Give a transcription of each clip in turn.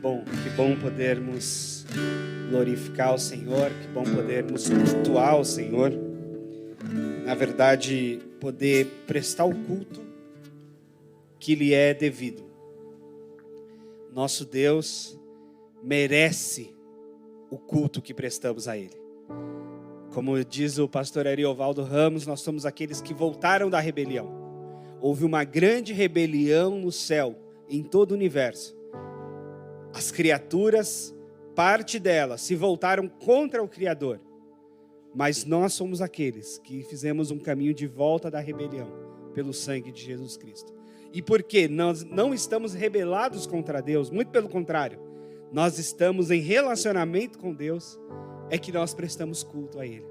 Que bom podermos glorificar o Senhor, que bom podermos cultuar o Senhor. Na verdade, poder prestar o culto que lhe é devido. Nosso Deus merece o culto que prestamos a Ele. Como diz o pastor Ariovaldo Ramos, nós somos aqueles que voltaram da rebelião. Houve uma grande rebelião no céu, em todo o universo. As criaturas, parte delas, se voltaram contra o Criador. Mas nós somos aqueles que fizemos um caminho de volta da rebelião, pelo sangue de Jesus Cristo. E porque nós não estamos rebelados contra Deus, muito pelo contrário, nós estamos em relacionamento com Deus, é que nós prestamos culto a Ele.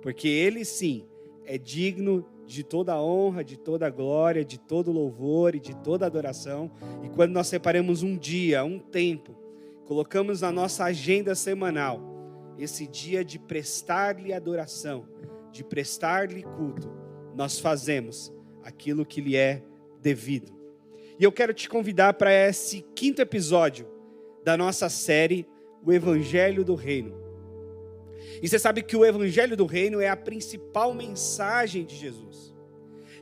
Porque Ele sim, é digno de toda a honra, de toda a glória, de todo o louvor e de toda a adoração. E quando nós separamos um dia, um tempo, colocamos na nossa agenda semanal, esse dia de prestar-lhe adoração, de prestar-lhe culto, nós fazemos aquilo que lhe é devido. E eu quero te convidar para esse 5º episódio da nossa série, o Evangelho do Reino. E você sabe que o Evangelho do Reino é a principal mensagem de Jesus.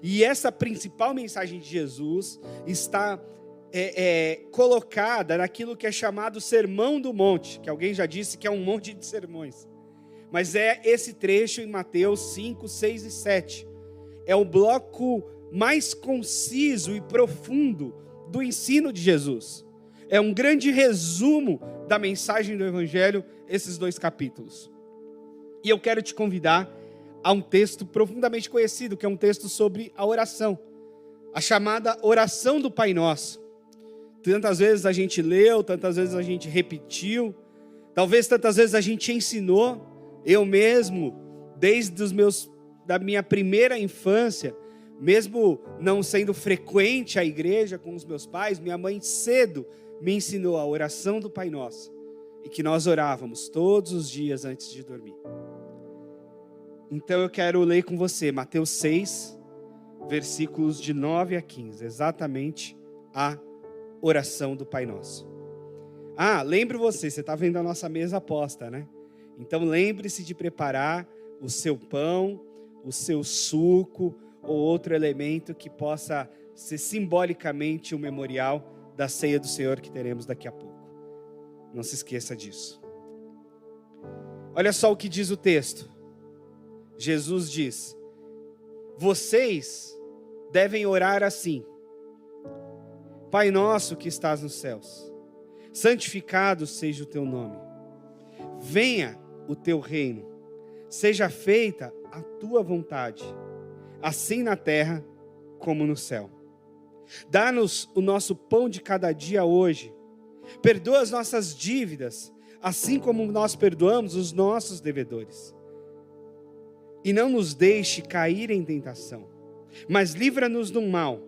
E essa principal mensagem de Jesus está colocada naquilo que é chamado Sermão do Monte, que alguém já disse que é um monte de sermões. Mas é esse trecho em Mateus 5, 6 e 7. É o bloco mais conciso e profundo do ensino de Jesus. É um grande resumo da mensagem do Evangelho, esses 2 capítulos. E eu quero te convidar a um texto profundamente conhecido, que é um texto sobre a oração. A chamada oração do Pai Nosso. Tantas vezes a gente leu, tantas vezes a gente repetiu, talvez tantas vezes a gente ensinou. Eu mesmo, desde da minha primeira infância, mesmo não sendo frequente à igreja com os meus pais, minha mãe cedo me ensinou a oração do Pai Nosso. E que nós orávamos todos os dias antes de dormir. Então eu quero ler com você Mateus 6, versículos de 9 a 15, exatamente a oração do Pai Nosso. Lembre você está vendo a nossa mesa posta, né? Então lembre-se de preparar o seu pão, o seu suco ou outro elemento que possa ser simbolicamente o memorial da ceia do Senhor que teremos daqui a pouco. Não se esqueça disso. Olha só o que diz o texto. Jesus diz: vocês devem orar assim: Pai nosso que estás nos céus, santificado seja o teu nome. Venha o teu reino, seja feita a tua vontade, assim na terra como no céu. Dá-nos o nosso pão de cada dia hoje. Perdoa as nossas dívidas, assim como nós perdoamos os nossos devedores. E não nos deixe cair em tentação, mas livra-nos do mal,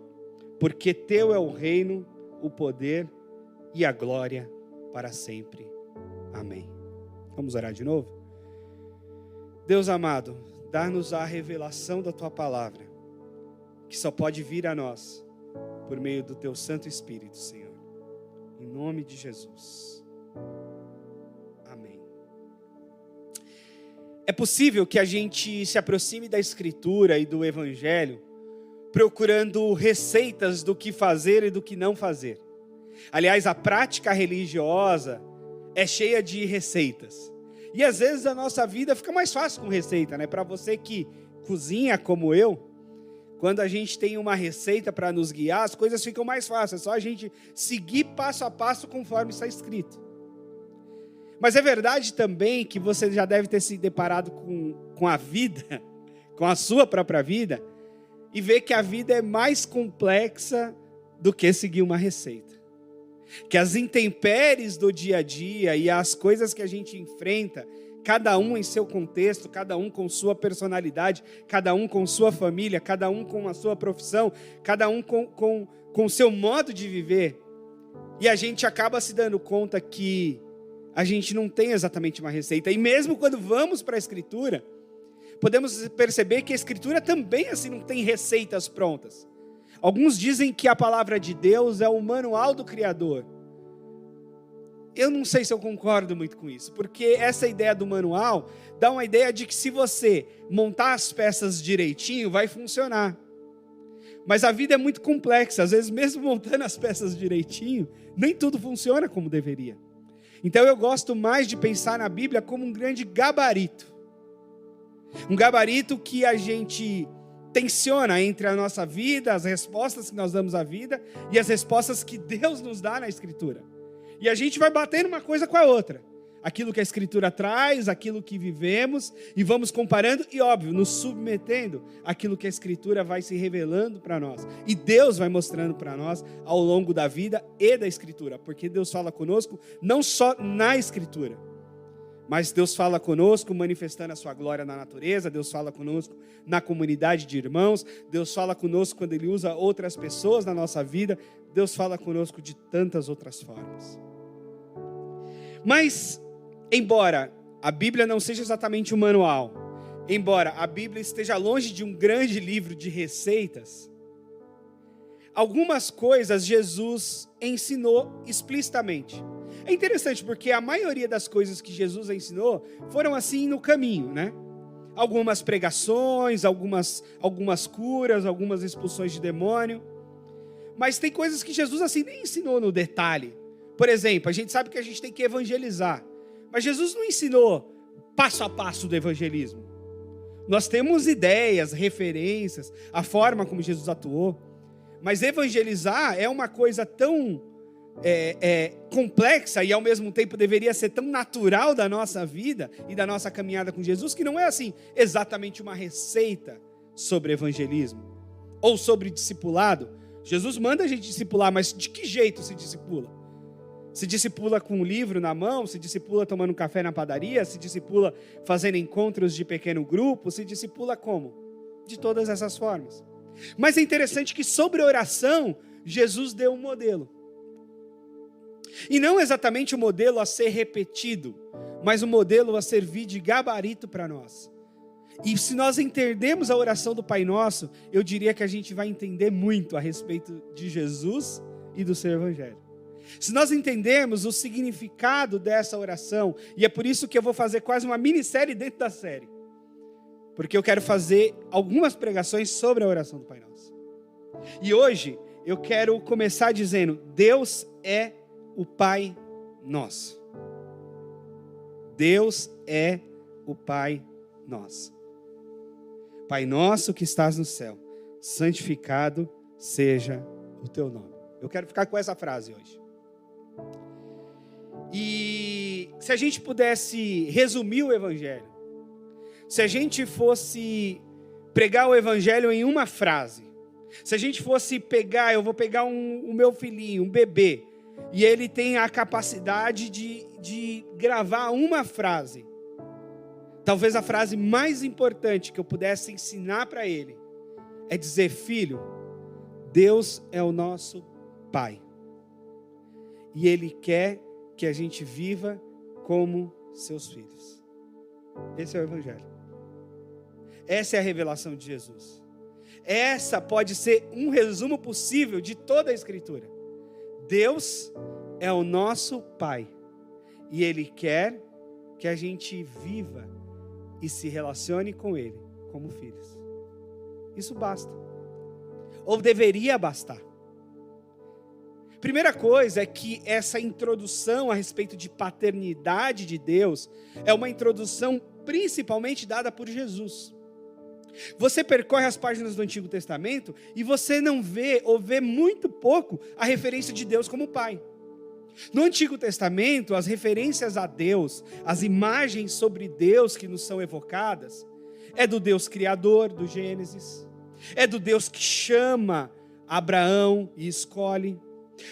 porque teu é o reino, o poder e a glória para sempre. Amém. Vamos orar de novo? Deus amado, dá-nos a revelação da tua palavra, que só pode vir a nós por meio do teu Santo Espírito, Senhor. Em nome de Jesus. Amém. É possível que a gente se aproxime da Escritura e do Evangelho procurando receitas do que fazer e do que não fazer. Aliás, a prática religiosa é cheia de receitas. E às vezes a nossa vida fica mais fácil com receita, né? Para você que cozinha como eu, quando a gente tem uma receita para nos guiar, as coisas ficam mais fáceis. É só a gente seguir passo a passo conforme está escrito. Mas é verdade também que você já deve ter se deparado com a vida, com a sua própria vida, e ver que a vida é mais complexa do que seguir uma receita. Que as intempéries do dia a dia e as coisas que a gente enfrenta, cada um em seu contexto, cada um com sua personalidade, cada um com sua família, cada um com a sua profissão, cada um com o seu modo de viver. E a gente acaba se dando conta que a gente não tem exatamente uma receita. E mesmo quando vamos para a Escritura, podemos perceber que a Escritura também assim não tem receitas prontas. Alguns dizem que a palavra de Deus é o manual do Criador. eu não sei se eu concordo muito com isso, porque essa ideia do manual dá uma ideia de que se você montar as peças direitinho, vai funcionar. Mas a vida é muito complexa, às vezes mesmo montando as peças direitinho, nem tudo funciona como deveria. Então eu gosto mais de pensar na Bíblia como um grande gabarito. Um gabarito que a gente tensiona entre a nossa vida, as respostas que nós damos à vida e as respostas que Deus nos dá na Escritura. E a gente vai batendo uma coisa com a outra. Aquilo que a Escritura traz, aquilo que vivemos, e vamos comparando e, óbvio, nos submetendo àquilo que a Escritura vai se revelando para nós. E Deus vai mostrando para nós ao longo da vida e da Escritura, porque Deus fala conosco não só na Escritura, mas Deus fala conosco manifestando a sua glória na natureza, Deus fala conosco na comunidade de irmãos, Deus fala conosco quando Ele usa outras pessoas na nossa vida, Deus fala conosco de tantas outras formas. Mas, embora a Bíblia não seja exatamente um manual, embora a Bíblia esteja longe de um grande livro de receitas, algumas coisas Jesus ensinou explicitamente. É interessante porque a maioria das coisas que Jesus ensinou foram assim no caminho, né? Algumas pregações, algumas curas, algumas expulsões de demônio. Mas tem coisas que Jesus assim nem ensinou no detalhe. Por exemplo, a gente sabe que a gente tem que evangelizar. Mas Jesus não ensinou passo a passo do evangelismo. Nós temos ideias, referências, a forma como Jesus atuou. Mas evangelizar é uma coisa tão complexa e ao mesmo tempo deveria ser tão natural da nossa vida e da nossa caminhada com Jesus, que não é assim exatamente uma receita sobre evangelismo ou sobre discipulado. Jesus manda a gente discipular, mas de que jeito se discipula? Se discipula com um livro na mão, se discipula tomando um café na padaria, se discipula fazendo encontros de pequeno grupo, se discipula como? De todas essas formas. Mas é interessante que sobre oração, Jesus deu um modelo. E não exatamente o modelo a ser repetido, mas o modelo a servir de gabarito para nós. E se nós entendermos a oração do Pai Nosso, eu diria que a gente vai entender muito a respeito de Jesus e do seu Evangelho. Se nós entendermos o significado dessa oração, e é por isso que eu vou fazer quase uma minissérie dentro da série, porque eu quero fazer algumas pregações sobre a oração do Pai Nosso. E hoje eu quero começar dizendo: Deus é o Pai Nosso. Deus é o Pai Nosso. Pai nosso que estás no céu, santificado seja o teu nome. Eu quero ficar com essa frase hoje. E se a gente pudesse resumir o Evangelho, se a gente fosse pregar o Evangelho em uma frase, se a gente fosse pegar, eu vou pegar o meu filhinho, um bebê, e ele tem a capacidade de gravar uma frase, talvez a frase mais importante que eu pudesse ensinar para ele, é dizer: filho, Deus é o nosso Pai. E Ele quer que a gente viva como seus filhos. Esse é o Evangelho. Essa é a revelação de Jesus. Essa pode ser um resumo possível de toda a Escritura. Deus é o nosso Pai. E Ele quer que a gente viva e se relacione com Ele como filhos. Isso basta. Ou deveria bastar. Primeira coisa é que essa introdução a respeito de paternidade de Deus é uma introdução principalmente dada por Jesus. Você percorre as páginas do Antigo Testamento e você não vê, ou vê muito pouco, a referência de Deus como Pai. No Antigo Testamento, as referências a Deus, as imagens sobre Deus que nos são evocadas, é do Deus Criador, do Gênesis, é do Deus que chama Abraão e escolhe,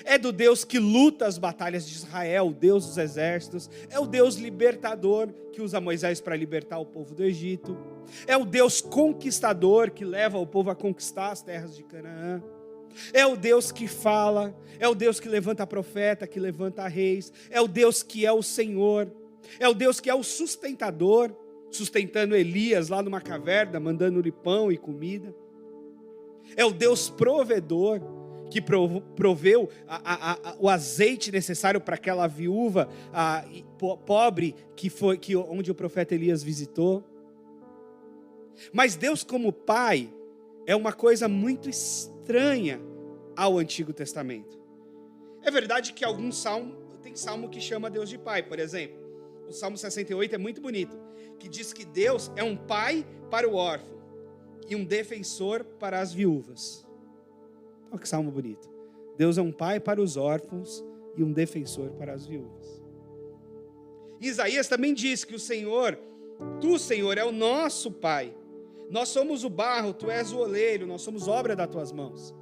é do Deus que luta as batalhas de Israel, o Deus dos exércitos, é o Deus libertador que usa Moisés para libertar o povo do Egito, é o Deus conquistador que leva o povo a conquistar as terras de Canaã, é o Deus que fala, é o Deus que levanta profeta, que levanta reis, é o Deus que é o Senhor, é o Deus que é o sustentador, sustentando Elias lá numa caverna, mandando-lhe pão e comida, é o Deus provedor, que proveu o azeite necessário para aquela viúva pobre onde o profeta Elias visitou. Mas Deus como Pai é uma coisa muito estranha ao Antigo Testamento. É verdade que tem salmo que chama Deus de Pai, por exemplo. O Salmo 68 é muito bonito, que diz que Deus é um pai para o órfão e um defensor para as viúvas. Olha que salmo bonito. Deus é um pai para os órfãos e um defensor para as viúvas. Isaías também diz que tu, Senhor, é o nosso Pai. Nós somos o barro, tu és o oleiro, nós somos obra das tuas mãos.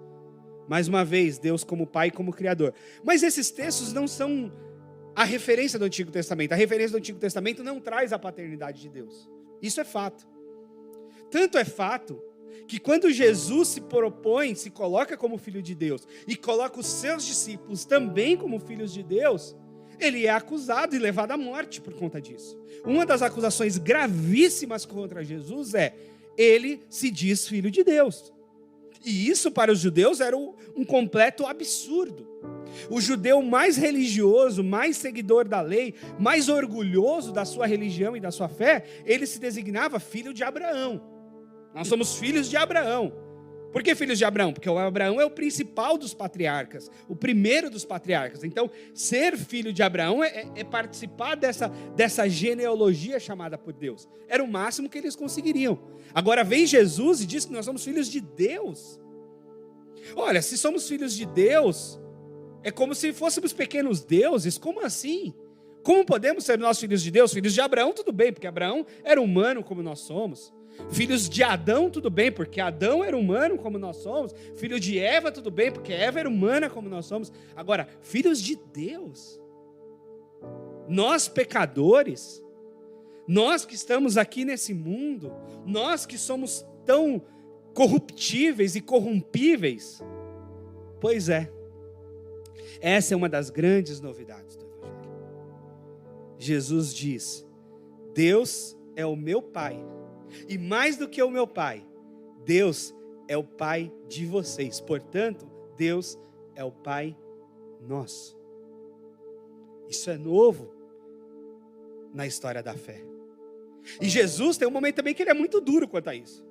Mais uma vez, Deus como Pai e como Criador. Mas esses textos não são a referência do Antigo Testamento. A referência do Antigo Testamento não traz a paternidade de Deus. Isso é fato. Tanto é fato que quando Jesus se coloca como filho de Deus e coloca os seus discípulos também como filhos de Deus, ele é acusado e levado à morte por conta disso. Uma das acusações gravíssimas contra Jesus é: ele se diz filho de Deus. E isso para os judeus era um completo absurdo. O judeu mais religioso, mais seguidor da lei, mais orgulhoso da sua religião e da sua fé, ele se designava filho de Abraão. Nós somos filhos de Abraão. Por que filhos de Abraão? Porque o Abraão é o principal dos patriarcas, o primeiro dos patriarcas. Então, ser filho de Abraão é participar dessa genealogia chamada por Deus. Era o máximo que eles conseguiriam. Agora vem Jesus e diz que nós somos filhos de Deus. Olha, se somos filhos de Deus, é como se fôssemos pequenos deuses. Como assim? Como podemos ser nós filhos de Deus? Filhos de Abraão, tudo bem, porque Abraão era humano como nós somos. Filhos de Adão, tudo bem, porque Adão era humano como nós somos. Filho de Eva, tudo bem, porque Eva era humana como nós somos. Agora, filhos de Deus, nós pecadores, nós que estamos aqui nesse mundo, nós que somos tão corruptíveis e corrompíveis, pois é, essa é uma das grandes novidades do Evangelho. Jesus diz: Deus é o meu Pai. E mais do que o meu Pai, Deus é o Pai de vocês. Portanto, Deus é o Pai nosso. Isso é novo na história da fé. E Jesus tem um momento também que ele é muito duro quanto a isso.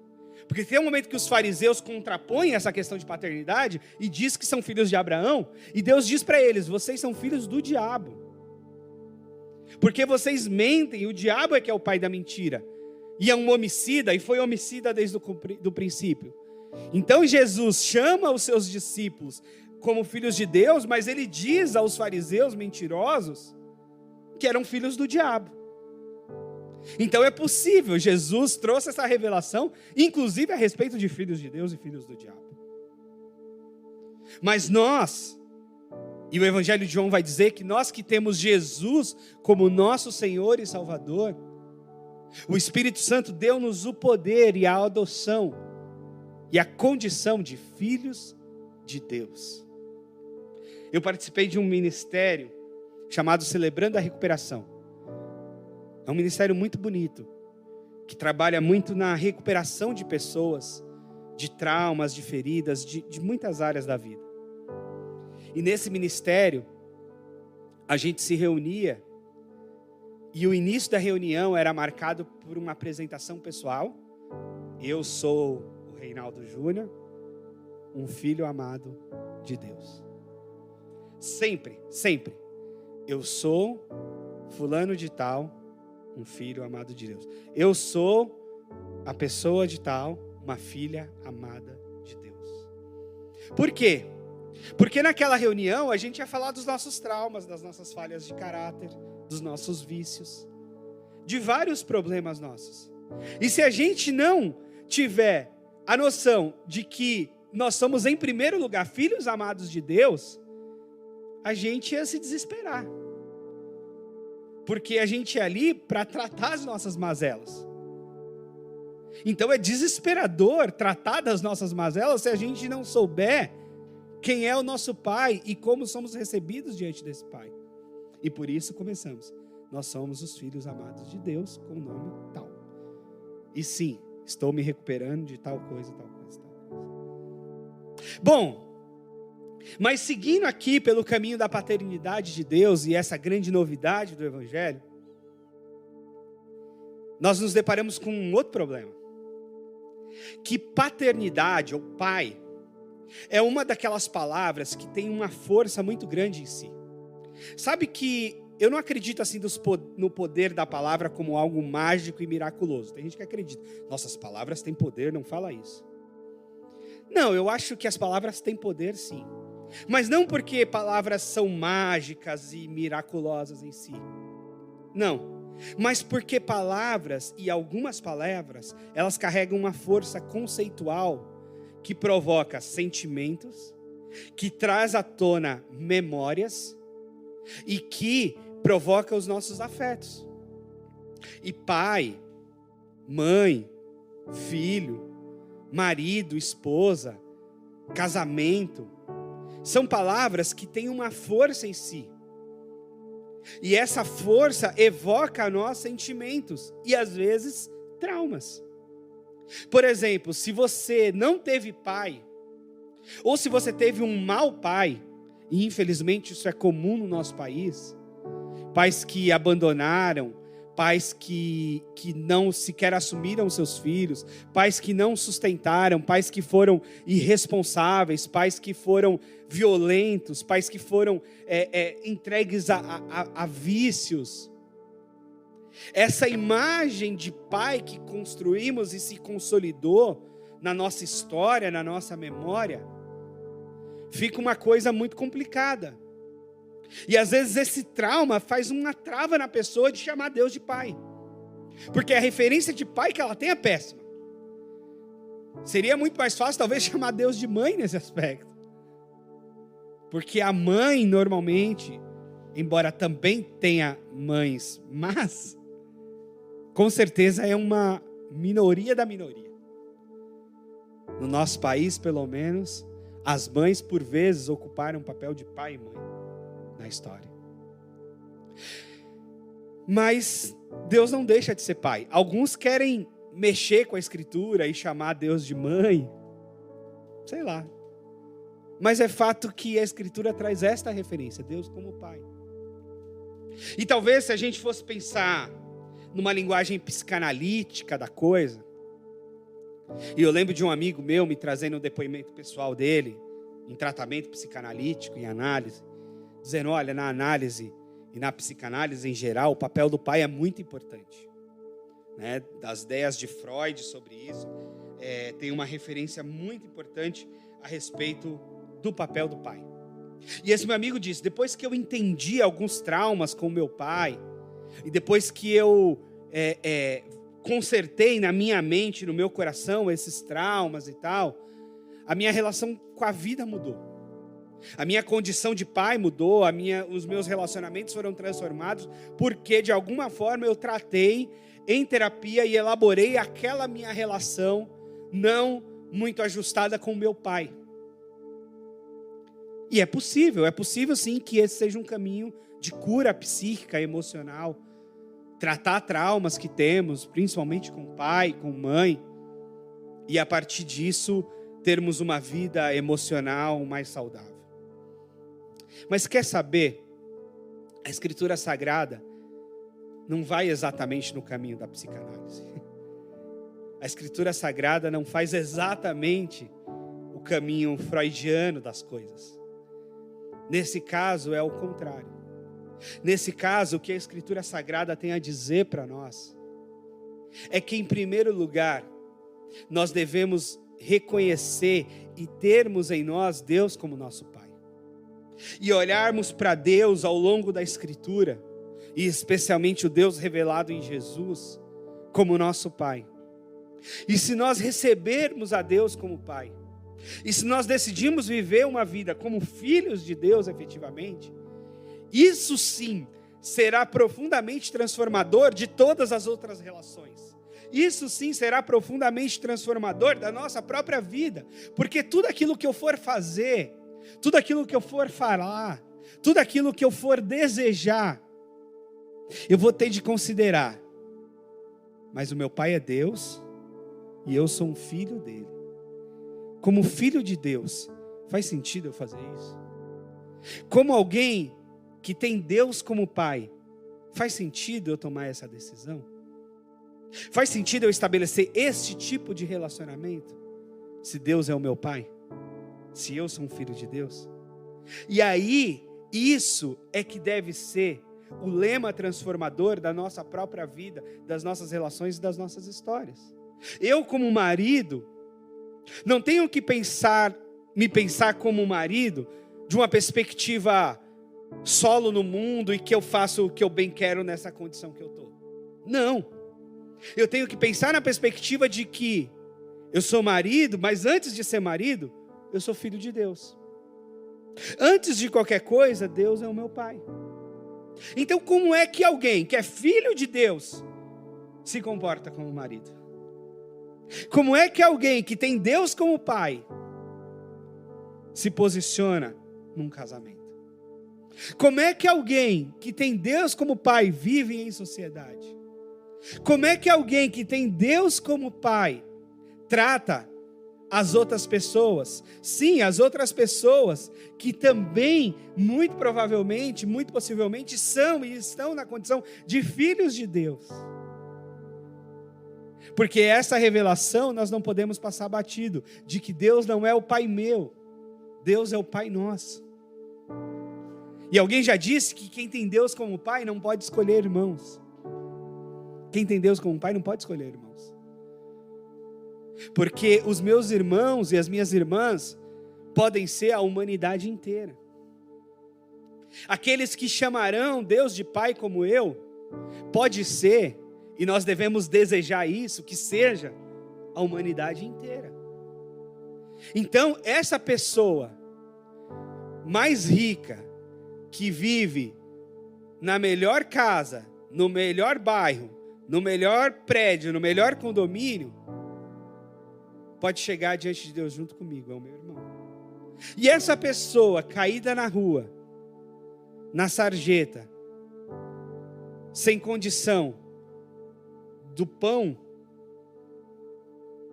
Porque tem um momento que os fariseus contrapõem essa questão de paternidade e diz que são filhos de Abraão. E Deus diz para eles: vocês são filhos do diabo. Porque vocês mentem, o diabo é que é o pai da mentira. E é um homicida, e foi homicida desde o princípio. Então Jesus chama os seus discípulos como filhos de Deus, mas ele diz aos fariseus mentirosos que eram filhos do diabo. Então é possível, Jesus trouxe essa revelação, inclusive a respeito de filhos de Deus e filhos do diabo. Mas nós, e o Evangelho de João vai dizer que nós que temos Jesus como nosso Senhor e Salvador, o Espírito Santo deu-nos o poder e a adoção e a condição de filhos de Deus. Eu participei de um ministério chamado Celebrando a Recuperação. É um ministério muito bonito, que trabalha muito na recuperação de pessoas, de traumas, de feridas, de muitas áreas da vida. E nesse ministério, a gente se reunia, e o início da reunião era marcado por uma apresentação pessoal. Eu sou o Reinaldo Júnior, um filho amado de Deus. Sempre, sempre. Eu sou fulano de tal, um filho amado de Deus. Eu sou a pessoa de tal, uma filha amada de Deus. Por quê? Porque naquela reunião a gente ia falar dos nossos traumas, das nossas falhas de caráter, dos nossos vícios, de vários problemas nossos. E se a gente não tiver a noção de que nós somos, em primeiro lugar, filhos amados de Deus, a gente ia se desesperar. Porque a gente é ali para tratar as nossas mazelas. Então é desesperador tratar das nossas mazelas se a gente não souber quem é o nosso Pai e como somos recebidos diante desse Pai. E por isso começamos. Nós somos os filhos amados de Deus com o nome tal. E sim, estou me recuperando de tal coisa, tal coisa, tal coisa. Bom, Mas seguindo aqui pelo caminho da paternidade de Deus e essa grande novidade do Evangelho, nós nos deparamos com um outro problema. Que paternidade, ou pai, é uma daquelas palavras que tem uma força muito grande em si. Sabe que eu não acredito assim no poder da palavra como algo mágico e miraculoso. Tem gente que acredita. Nossas palavras têm poder, não fala isso. Não, eu acho que as palavras têm poder sim. Mas não porque palavras são mágicas e miraculosas em si. Não. Mas porque palavras, e algumas palavras, elas carregam uma força conceitual que provoca sentimentos, que traz à tona memórias e que provoca os nossos afetos. E pai, mãe, filho, marido, esposa, casamento, são palavras que têm uma força em si. E essa força evoca a nós sentimentos e às vezes traumas. Por exemplo, se você não teve pai, ou se você teve um mau pai, e infelizmente isso é comum no nosso país, pais que abandonaram, pais que não sequer assumiram seus filhos, pais que não sustentaram, pais que foram irresponsáveis, pais que foram violentos, pais que foram entregues a vícios. Essa imagem de pai que construímos e se consolidou na nossa história, na nossa memória, fica uma coisa muito complicada. E às vezes esse trauma faz uma trava na pessoa de chamar Deus de pai. Porque a referência de pai que ela tem é péssima. Seria muito mais fácil talvez chamar Deus de mãe nesse aspecto. Porque a mãe normalmente, embora também tenha mães, mas com certeza é uma minoria da minoria. No nosso país, pelo menos, as mães por vezes ocuparam o papel de pai e mãe na história. Mas Deus não deixa de ser pai. Alguns querem mexer com a escritura e chamar Deus de mãe. Sei lá. Mas é fato que a escritura traz esta referência, Deus como pai. E talvez se a gente fosse pensar numa linguagem psicanalítica da coisa, e eu lembro de um amigo meu me trazendo um depoimento pessoal dele, em tratamento psicanalítico, em análise, dizendo, olha, na análise e na psicanálise em geral, o papel do pai é muito importante. Né? Das ideias de Freud sobre isso, tem uma referência muito importante a respeito do papel do pai. E esse meu amigo disse, depois que eu entendi alguns traumas com o meu pai, e depois que eu consertei na minha mente, no meu coração, esses traumas e tal, a minha relação com a vida mudou. A minha condição de pai mudou, os meus relacionamentos foram transformados, porque de alguma forma eu tratei em terapia e elaborei aquela minha relação não muito ajustada com o meu pai. E é possível sim que esse seja um caminho de cura psíquica, emocional. Tratar traumas que temos, principalmente com pai, com mãe, e a partir disso termos uma vida emocional mais saudável. Mas quer saber? A Escritura Sagrada não vai exatamente no caminho da psicanálise. A Escritura Sagrada não faz exatamente o caminho freudiano das coisas. Nesse caso é o contrário. Nesse caso, o que a Escritura Sagrada tem a dizer para nós é que, em primeiro lugar, nós devemos reconhecer e termos em nós Deus como nosso Pai. E olharmos para Deus ao longo da Escritura, e especialmente o Deus revelado em Jesus, como nosso Pai. E se nós recebermos a Deus como Pai, e se nós decidimos viver uma vida como filhos de Deus efetivamente, isso sim será profundamente transformador de todas as outras relações. Isso sim será profundamente transformador da nossa própria vida, porque tudo aquilo que eu for fazer, tudo aquilo que eu for falar, tudo aquilo que eu for desejar, eu vou ter de considerar, mas o meu Pai é Deus e eu sou um filho dele. Como filho de Deus, Faz sentido eu fazer isso? Como alguém que tem Deus como pai, faz sentido eu tomar essa decisão? Faz sentido eu estabelecer este tipo de relacionamento? Se Deus é o meu pai? Se eu sou um filho de Deus? E aí, isso é que deve ser o lema transformador da nossa própria vida, das nossas relações e das nossas histórias. Eu, como marido, não tenho que me pensar como marido de uma perspectiva solo no mundo e que eu faço o que eu bem quero nessa condição que eu estou. Não. Eu tenho que pensar na perspectiva de que eu sou marido, mas antes de ser marido, eu sou filho de Deus. Antes de qualquer coisa, Deus é o meu pai. Então, como é que alguém que é filho de Deus se comporta como marido? Como é que alguém que tem Deus como pai se posiciona num casamento? Como é que alguém que tem Deus como pai vive em sociedade? Como é que alguém que tem Deus como pai trata as outras pessoas? Sim, as outras pessoas que também, muito provavelmente, muito possivelmente, são e estão na condição de filhos de Deus. Porque essa revelação nós não podemos passar batido, de que Deus não é o pai meu, Deus é o pai nosso. E alguém já disse que quem tem Deus como pai não pode escolher irmãos. Quem tem Deus como pai não pode escolher irmãos. Porque os meus irmãos e as minhas irmãs podem ser a humanidade inteira. Aqueles que chamarão Deus de pai como eu, pode ser, e nós devemos desejar isso, que seja a humanidade inteira. Então, essa pessoa mais rica, que vive na melhor casa, no melhor bairro, no melhor prédio, no melhor condomínio, pode chegar diante de Deus junto comigo, é o meu irmão. E essa pessoa caída na rua, na sarjeta, sem condição do pão,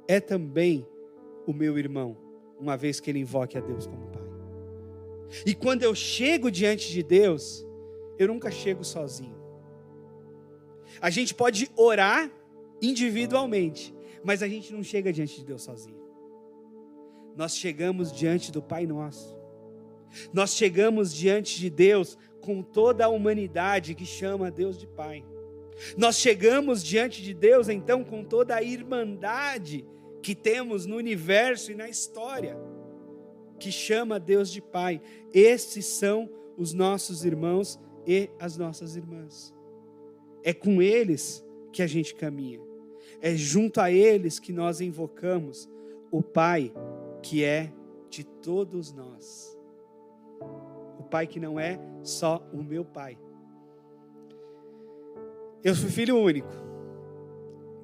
é também o meu irmão, uma vez que ele invoque a Deus como pai. E quando eu chego diante de Deus, eu nunca chego sozinho. A gente pode orar individualmente, mas a gente não chega diante de Deus sozinho. Nós chegamos diante do Pai Nosso. Nós chegamos diante de Deus com toda a humanidade que chama Deus de Pai. Nós chegamos diante de Deus então com toda a irmandade que temos no universo e na história, que chama Deus de Pai. Esses são os nossos irmãos e as nossas irmãs. É com eles que a gente caminha. É junto a eles que nós invocamos o Pai que é de todos nós. O Pai que não é só o meu Pai. Eu fui filho único.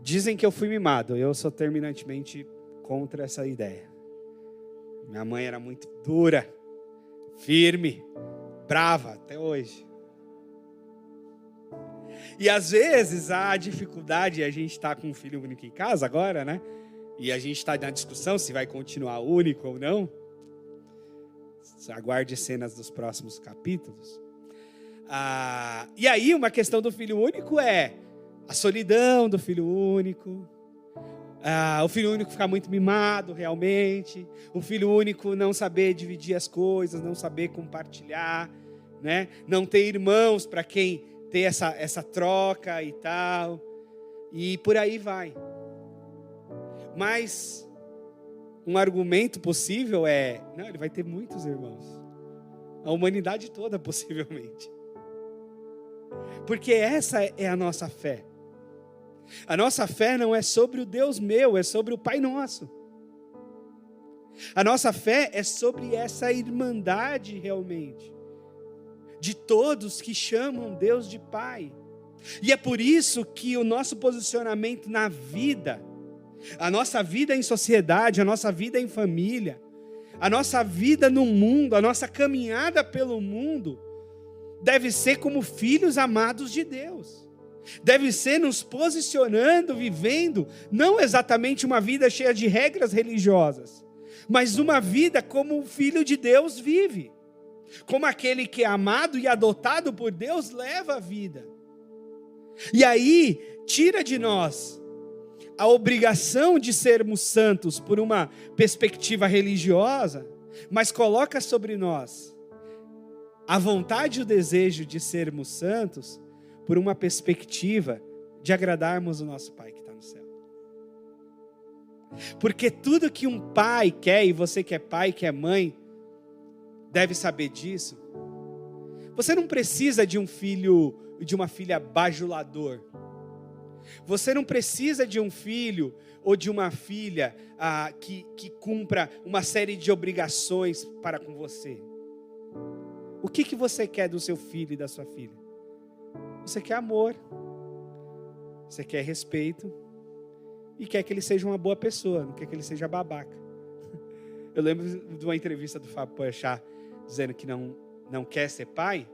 Dizem que eu fui mimado. Eu sou terminantemente contra essa ideia. Minha mãe era muito dura, firme, brava até hoje. E às vezes a dificuldade, a gente está com um filho único em casa agora, né? E a gente está na discussão se vai continuar único ou não. Aguarde cenas dos próximos capítulos. E aí uma questão do filho único é a solidão do filho único. O filho único ficar muito mimado realmente. O filho único não saber dividir as coisas, não saber compartilhar, né? Não ter irmãos para quem ter essa troca e tal. E por aí vai. Mas um argumento possível é, não, ele vai ter muitos irmãos. A humanidade toda, possivelmente. Porque essa é a nossa fé. A nossa fé não é sobre o Deus meu, é sobre o Pai Nosso. A nossa fé é sobre essa irmandade realmente, de todos que chamam Deus de Pai. E é por isso que o nosso posicionamento na vida, a nossa vida em sociedade, a nossa vida em família, a nossa vida no mundo, a nossa caminhada pelo mundo, deve ser como filhos amados de Deus. Deve ser nos posicionando, vivendo, não exatamente uma vida cheia de regras religiosas, mas uma vida como o Filho de Deus vive. Como aquele que é amado e adotado por Deus leva a vida. E aí, tira de nós a obrigação de sermos santos por uma perspectiva religiosa, mas coloca sobre nós a vontade e o desejo de sermos santos por uma perspectiva de agradarmos o nosso Pai que está no céu. Porque tudo que um pai quer, e você que é pai, que é mãe, deve saber disso. Você não precisa de um filho, de uma filha bajulador. Você não precisa de um filho ou de uma filha que cumpra uma série de obrigações para com você. O que você quer do seu filho e da sua filha? Você quer amor. Você quer respeito. E quer que ele seja uma boa pessoa, não quer que ele seja babaca. Eu lembro de uma entrevista do Fábio Porchat, dizendo que não quer ser pai.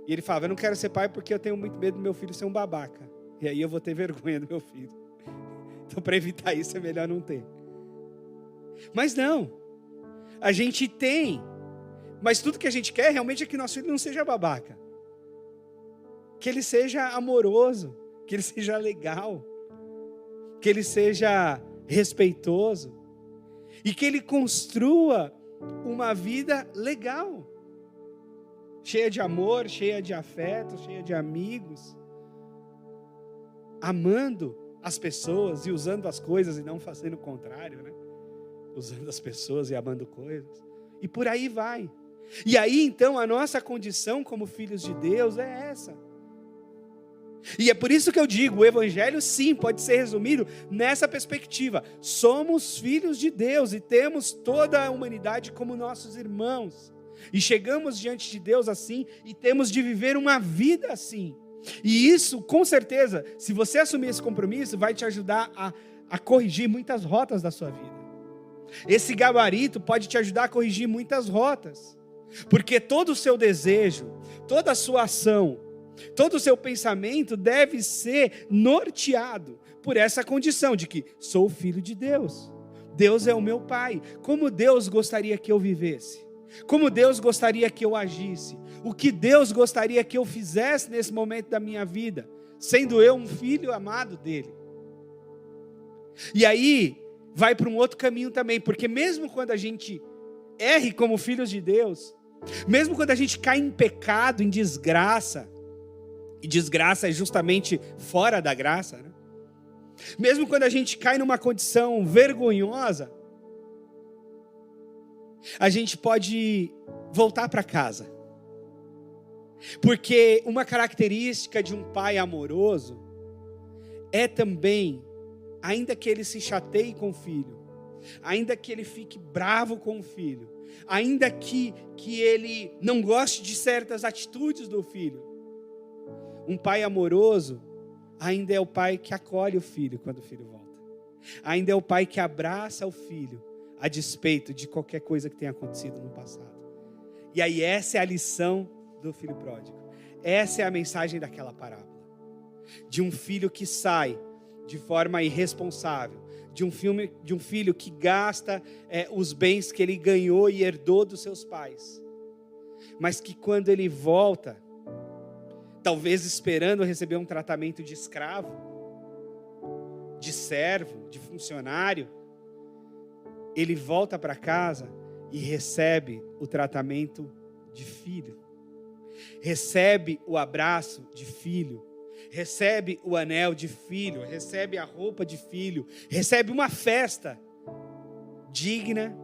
E ele falava, eu não quero ser pai porque eu tenho muito medo do meu filho ser um babaca. E aí eu vou ter vergonha do meu filho. Então, para evitar isso, é melhor não ter. Mas não. A gente tem. Mas tudo que a gente quer realmente é que nosso filho não seja babaca. Que ele seja amoroso. Que ele seja legal. Que ele seja respeitoso. E que ele construa uma vida legal. Cheia de amor, cheia de afeto, cheia de amigos. Amando as pessoas e usando as coisas e não fazendo o contrário, né? Usando as pessoas e amando coisas. E por aí vai. E aí então a nossa condição como filhos de Deus é essa. E é por isso que eu digo, o Evangelho sim pode ser resumido nessa perspectiva. Somos filhos de Deus e temos toda a humanidade como nossos irmãos. E chegamos diante de Deus assim e temos de viver uma vida assim. E isso, com certeza, se você assumir esse compromisso, vai te ajudar a corrigir muitas rotas da sua vida. Esse gabarito pode te ajudar a corrigir muitas rotas. Porque todo o seu desejo, toda a sua ação, todo o seu pensamento deve ser norteado por essa condição de que sou filho de Deus. Deus é o meu Pai. Como Deus gostaria que eu vivesse? Como Deus gostaria que eu agisse? O que Deus gostaria que eu fizesse nesse momento da minha vida? Sendo eu um filho amado dele. E aí, vai para um outro caminho também. Porque mesmo quando a gente erre como filhos de Deus, mesmo quando a gente cai em pecado, em desgraça, e desgraça é justamente fora da graça, né? Mesmo quando a gente cai numa condição vergonhosa, a gente pode voltar para casa. Porque uma característica de um pai amoroso é também, ainda que ele se chateie com o filho, ainda que ele fique bravo com o filho, ainda que ele não goste de certas atitudes do filho, um pai amoroso ainda é o pai que acolhe o filho quando o filho volta. Ainda é o pai que abraça o filho a despeito de qualquer coisa que tenha acontecido no passado. E aí essa é a lição do filho pródigo. Essa é a mensagem daquela parábola. De um filho que sai de forma irresponsável. De um filho que gasta os bens que ele ganhou e herdou dos seus pais. Mas que quando ele volta, talvez esperando receber um tratamento de escravo, de servo, de funcionário, ele volta para casa e recebe o tratamento de filho. Recebe o abraço de filho. Recebe o anel de filho. Recebe a roupa de filho. Recebe uma festa digna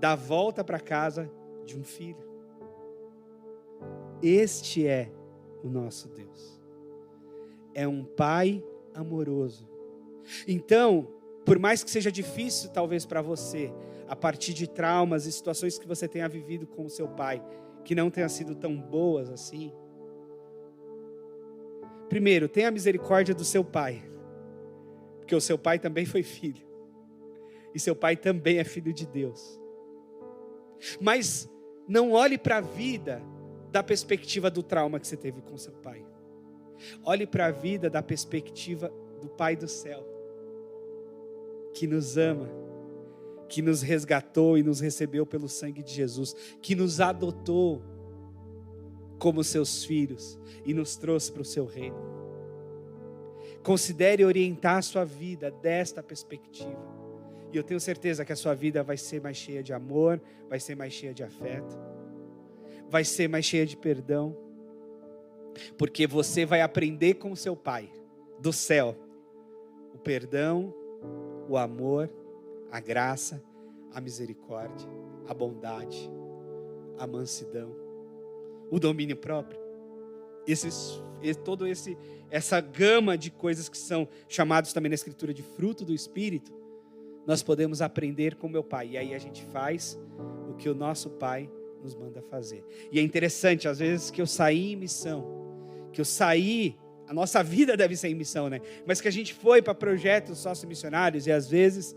da volta para casa de um filho. Este é o nosso Deus. É um pai amoroso. Então, por mais que seja difícil talvez para você, a partir de traumas e situações que você tenha vivido com o seu pai, que não tenham sido tão boas assim, primeiro, tenha misericórdia do seu pai, porque o seu pai também foi filho, e seu pai também é filho de Deus. Mas não olhe para a vida da perspectiva do trauma que você teve com seu pai. Olhe para a vida da perspectiva do Pai do céu, que nos ama, que nos resgatou e nos recebeu pelo sangue de Jesus, que nos adotou como seus filhos e nos trouxe para o seu reino. Considere orientar a sua vida desta perspectiva. E eu tenho certeza que a sua vida vai ser mais cheia de amor, vai ser mais cheia de afeto, vai ser mais cheia de perdão, porque você vai aprender com o seu Pai do céu o perdão, o amor, a graça, a misericórdia, a bondade, a mansidão, o domínio próprio. Essa gama de coisas que são chamados também na Escritura de fruto do Espírito, nós podemos aprender com meu Pai. E aí a gente faz o que o nosso Pai nos manda fazer. E é interessante, às vezes que eu saí em missão, a nossa vida deve ser em missão, né? Mas que a gente foi para projetos sócio-missionários e às vezes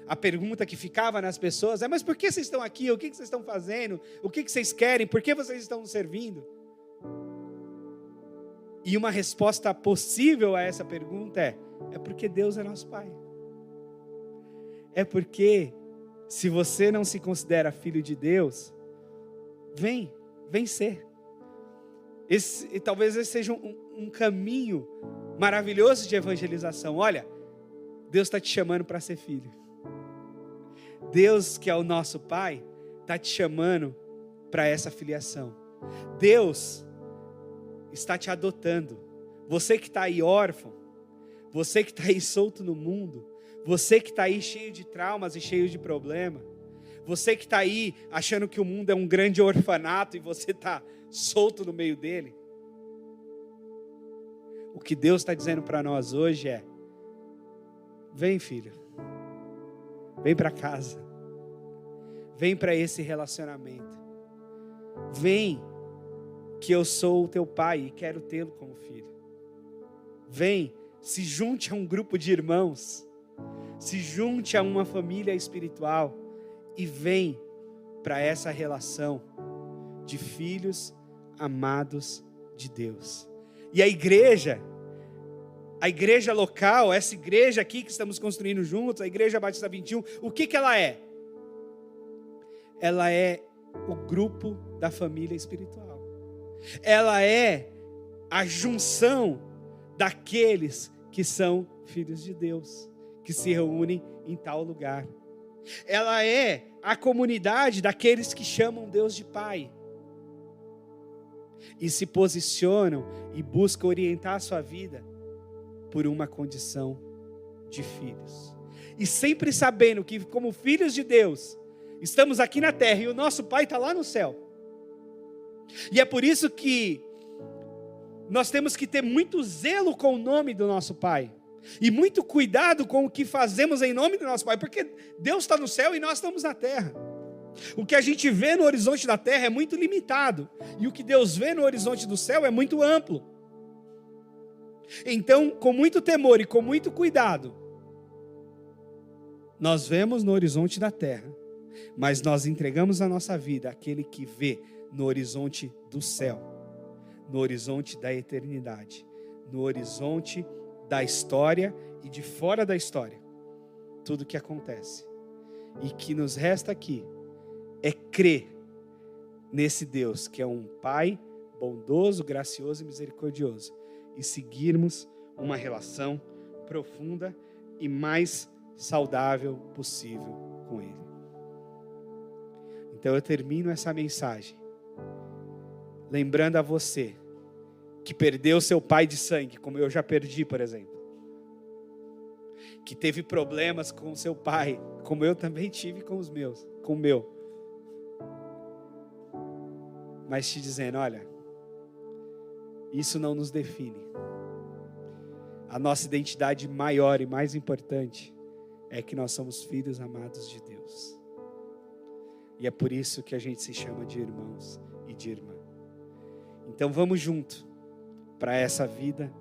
a pergunta que ficava nas pessoas é: mas por que vocês estão aqui? O que vocês estão fazendo? O que vocês querem? Por que vocês estão nos servindo? E uma resposta possível a essa pergunta é porque Deus é nosso Pai. É porque, se você não se considera filho de Deus, vem ser. Talvez esse seja um caminho maravilhoso de evangelização. Olha, Deus está te chamando para ser filho. Deus, que é o nosso Pai, está te chamando para essa filiação. Deus está te adotando. Você que está aí órfão, você que está aí solto no mundo, você que está aí cheio de traumas e cheio de problemas, você que está aí achando que o mundo é um grande orfanato e você está solto no meio dele. O que Deus está dizendo para nós hoje é: vem, filho, vem para casa, vem para esse relacionamento, vem, que eu sou o teu pai e quero tê-lo como filho. Vem, se junte a um grupo de irmãos, se junte a uma família espiritual e vem para essa relação de filhos amados de Deus. E a igreja local, essa igreja aqui que estamos construindo juntos, a Igreja Batista 21, o que ela é? Ela é o grupo da família espiritual. Ela é a junção daqueles que são filhos de Deus, que se reúnem em tal lugar. Ela é a comunidade daqueles que chamam Deus de Pai e se posicionam e buscam orientar a sua vida por uma condição de filhos. E sempre sabendo que, como filhos de Deus, estamos aqui na terra e o nosso Pai está lá no céu. E é por isso que nós temos que ter muito zelo com o nome do nosso Pai. E muito cuidado com o que fazemos em nome do nosso Pai. Porque Deus está no céu e nós estamos na terra. O que a gente vê no horizonte da terra é muito limitado. E o que Deus vê no horizonte do céu é muito amplo. Então, com muito temor e com muito cuidado, nós vemos no horizonte da terra, mas nós entregamos a nossa vida àquele que vê no horizonte do céu, no horizonte da eternidade, no horizonte da história e de fora da história, tudo o que acontece. E que nos resta aqui é crer nesse Deus que é um Pai bondoso, gracioso e misericordioso, e seguirmos uma relação profunda e mais saudável possível com Ele. Então eu termino essa mensagem lembrando a você que perdeu seu pai de sangue, como eu já perdi, por exemplo. Que teve problemas com seu pai, como eu também tive com o meu. Mas te dizendo, olha, isso não nos define. A nossa identidade maior e mais importante é que nós somos filhos amados de Deus. E é por isso que a gente se chama de irmãos e de irmã. Então vamos junto para essa vida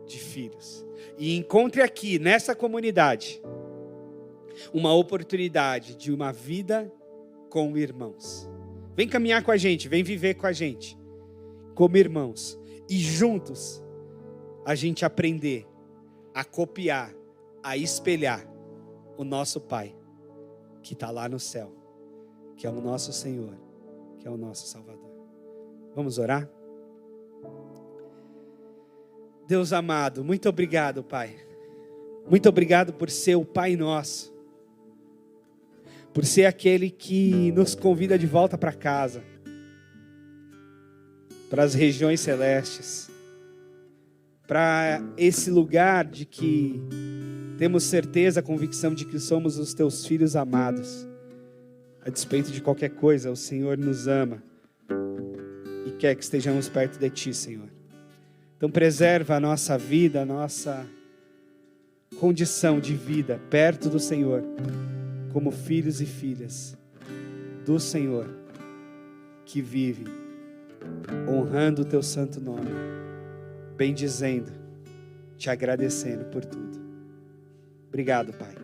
de filhos. E encontre aqui, nessa comunidade, uma oportunidade de uma vida com irmãos. Vem caminhar com a gente, vem viver com a gente, como irmãos. E juntos, a gente aprender a copiar, a espelhar o nosso Pai, que está lá no céu, que é o nosso Senhor, que é o nosso Salvador. Vamos orar? Deus amado, muito obrigado, Pai. Muito obrigado por ser o Pai nosso, por ser aquele que nos convida de volta para casa, para as regiões celestes, para esse lugar de que temos certeza, a convicção de que somos os teus filhos amados. A despeito de qualquer coisa, o Senhor nos ama e quer que estejamos perto de Ti, Senhor. Então preserva a nossa vida, a nossa condição de vida perto do Senhor, como filhos e filhas do Senhor, que vivem honrando o Teu santo nome, bendizendo, Te agradecendo por tudo. Obrigado, Pai.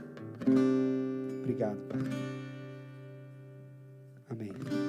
Obrigado, Pai. Amém.